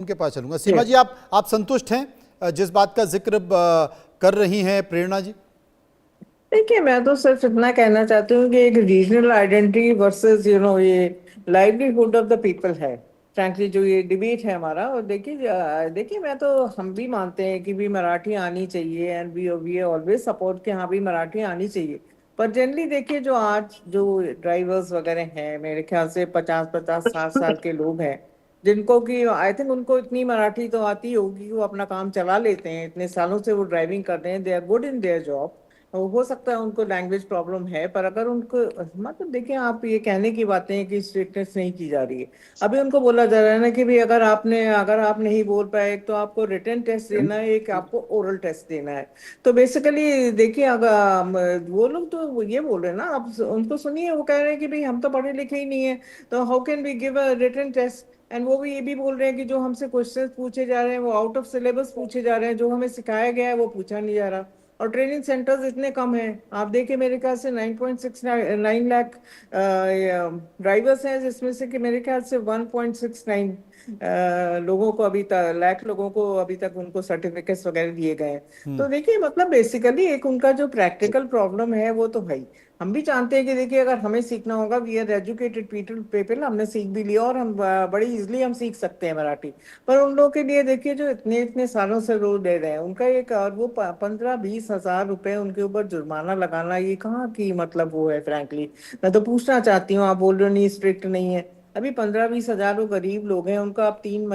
उनके पास चलूंगा। सीमा जी, आप संतुष्ट हैं जिस बात का जिक्र कर रही हैं प्रेरणा जी? देखिए, मैं तो सिर्फ इतना कहना चाहती हूँ कि एक रीजनल आइडेंटिटी वर्सेस ये लाइवलीहुड ऑफ द पीपल है। फ्रैंकली जो ये डिबेट है हमारा, और देखिए मैं तो हम भी मानते हैं कि भी मराठी आनी चाहिए, एंड वी ऑलवेज सपोर्ट कि हाँ भी मराठी आनी चाहिए। पर जनरली देखिए, जो आज जो ड्राइवर्स वगैरह हैं, मेरे ख्याल से 50-50 60 साल के लोग हैं, जिनको कि आई थिंक उनको इतनी मराठी तो आती होगी कि वो अपना काम चला लेते हैं। इतने सालों से वो ड्राइविंग कर रहे हैं, they are good in their job. हो सकता है उनको लैंग्वेज प्रॉब्लम है, पर अगर उनको मतलब देखिए, आप ये कहने की बातें हैं कि स्ट्रिक्टनेस नहीं की जा रही है। अभी उनको बोला जा रहा है ना कि भी अगर आप नहीं बोल पाए तो आपको रिटन टेस्ट देना है, एक आपको ओरल टेस्ट देना है। तो बेसिकली देखिए, अगर वो लोग तो ये बोल रहे हैं ना, आप उनको सुनिए, वो कह रहे हैं कि भाई हम तो पढ़े लिखे ही नहीं है, तो how can we give a written test. And वो भी ये भी बोल रहे हैं कि जो हमसे क्वेश्चंस पूछे जा रहे हैं वो आउट ऑफ सिलेबस पूछे जा रहे हैं, जो हमें सिखाया गया है वो पूछा नहीं जा रहा। और ट्रेनिंग सेंटर्स इतने कम हैं, आप देखिए मेरे ख्याल से 9.69 लाख ड्राइवर्स हैं, जिसमें से कि मेरे ख्याल से 1.69 लोगों को लाख लोगों को अभी तक उनको सर्टिफिकेट्स वगैरह दिए गए हैं। तो देखिए, मतलब बेसिकली एक उनका जो प्रैक्टिकल प्रॉब्लम है वो तो भाई हम भी जानते हैं कि देखिए, अगर हमें सीखना होगा, वी आर एजुकेटेड पीपल, हमने सीख भी लिया और हम बड़ी इजिली हम सीख सकते हैं मराठी। पर उन लोगों के लिए देखिए, जो इतने इतने सालों से रोज दे रहे हैं, उनका एक और वो 15-20 हजार रुपए उनके ऊपर जुर्माना लगाना, ये कहाँ की मतलब वो है फ्रैंकली। मैं तो पूछना चाहती हूँ, आप बोल रहे हो नहीं स्ट्रिक्ट नहीं है। अभी 15-20 हजार वो गरीब लोग हैं, उनका आप तीन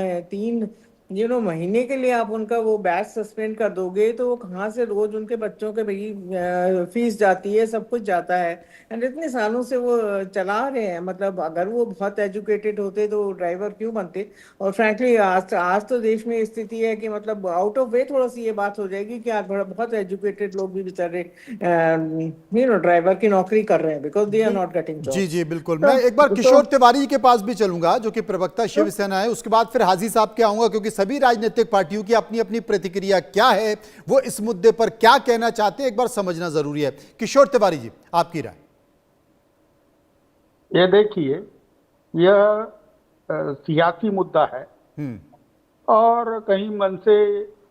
महीने के लिए आप उनका वो बैच सस्पेंड कर दोगे, तो वो कहाँ से रोज उनके बच्चों के भाई फीस जाती है, सब कुछ जाता है। एंड इतने सालों से वो चला रहे हैं, मतलब अगर वो बहुत एजुकेटेड होते तो ड्राइवर क्यों बनते। और फ्रैंकली आज तो देश में स्थिति है कि मतलब आउट ऑफ वे थोड़ा सी ये बात हो जाएगी कि आज बड़ा बहुत एजुकेटेड लोग भी बेचारे ड्राइवर की नौकरी कर रहे हैं, because they are will not getting the jobs. जी बिल्कुल। मैं एक बार तो किशोर तिवारी जी के पास भी चलूंगा, जो कि प्रवक्ता तो शिवसेना है। उसके बाद फिर हाजी साहब के आऊंगा, क्योंकि सभी राजनीतिक पार्टियों की अपनी अपनी प्रतिक्रिया क्या है, वो इस मुद्दे पर क्या कहना चाहते हैं, एक बार समझना जरूरी है। किशोर तिवारी जी, आपकी राय? ये देखिए, यह सियासी मुद्दा है हम्म। और कहीं मन से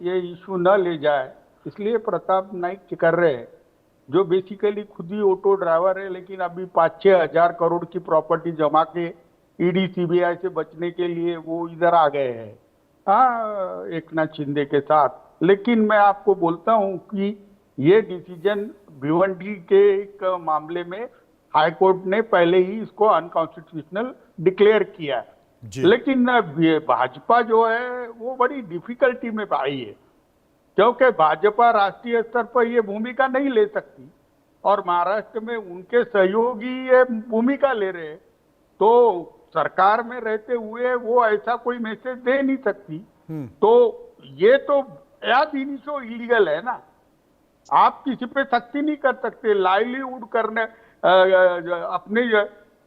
ये इशू न ले जाए, इसलिए प्रताप नाइक कर रहे हैं, जो बेसिकली खुद ही ऑटो ड्राइवर है, लेकिन अभी 5-6 हजार करोड़ की प्रॉपर्टी जमा के ईडी सीबीआई से बचने के लिए वो इधर आ गए हैं, हाँ, एक नाथ शिंदे के साथ। लेकिन मैं आपको बोलता हूं कि ये डिसीजन भिवंडी के एक मामले में हाई कोर्ट ने पहले ही इसको अनकॉन्स्टिट्यूशनल डिक्लेयर किया है। जी। लेकिन भाजपा जो है वो बड़ी डिफिकल्टी में आई है, क्योंकि भाजपा राष्ट्रीय स्तर पर ये भूमिका नहीं ले सकती और महाराष्ट्र में उनके सहयोगी ये भूमिका ले रहे हैं, तो सरकार में रहते हुए वो ऐसा कोई मैसेज दे नहीं सकती। तो ये तो याद इनिशो इलीगल है ना, आप किसी पे सख्ती नहीं कर सकते। लाइवलीहुड करने अपने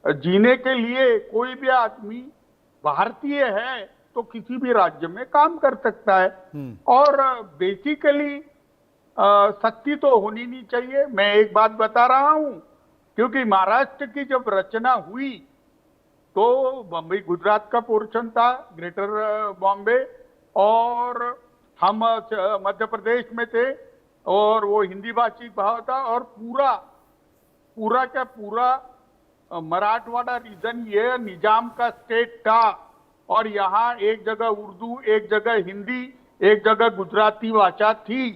जीने के लिए कोई भी आदमी भारतीय है तो किसी भी राज्य में काम कर सकता है। और बेसिकली सख्ती तो होनी नहीं चाहिए। मैं एक बात बता रहा हूं, क्योंकि महाराष्ट्र की जब रचना हुई तो बम्बई गुजरात का पोर्शन था, ग्रेटर बॉम्बे, और हम मध्य प्रदेश में थे, और वो हिंदी भाषी भाव था, और पूरा पूरा का पूरा मराठवाड़ा रीजन ये निजाम का स्टेट था, और यहाँ एक जगह उर्दू, एक जगह हिंदी, एक जगह गुजराती भाषा थी,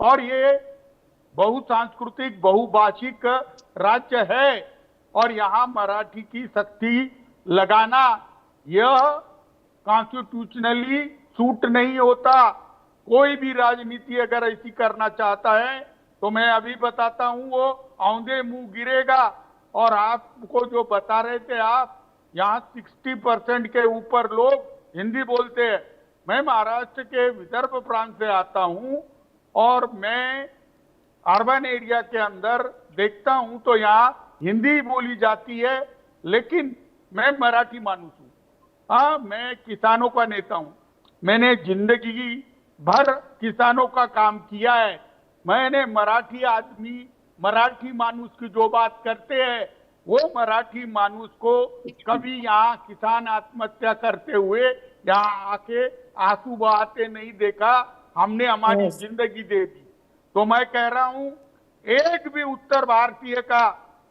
और ये बहुसांस्कृतिक बहुभाषिक राज्य है, और यहाँ मराठी की सख्ती लगाना यह कॉन्स्टिट्यूशनली सूट नहीं होता। कोई भी राजनीति अगर ऐसी करना चाहता है तो मैं अभी बताता हूं, वो औंधे मुंह गिरेगा। और आपको जो बता रहे थे आप, यहाँ 60% के ऊपर लोग हिंदी बोलते हैं। मैं महाराष्ट्र के विदर्भ प्रांत से आता हूं और मैं अर्बन एरिया के अंदर देखता हूं तो यहाँ हिंदी बोली जाती है, लेकिन मैं मराठी मानुस हूं। हाँ, मैं किसानों का नेता हूं, मैंने जिंदगी भर किसानों का काम किया है। मैंने मराठी आदमी, मराठी मानुस की जो बात करते हैं वो मराठी मानुस को कभी यहाँ किसान आत्महत्या करते हुए यहाँ आके आंसू बहाते नहीं देखा। हमने हमारी Yes. जिंदगी दे दी। तो मैं कह रहा हूं, एक भी उत्तर भारतीय का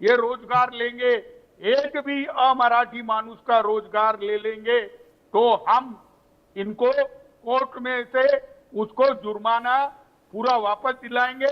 ये रोजगार लेंगे, एक भी अमराठी मानुस का रोजगार ले लेंगे, तो हम इनको कोर्ट में से उसको जुर्माना पूरा वापस दिलाएंगे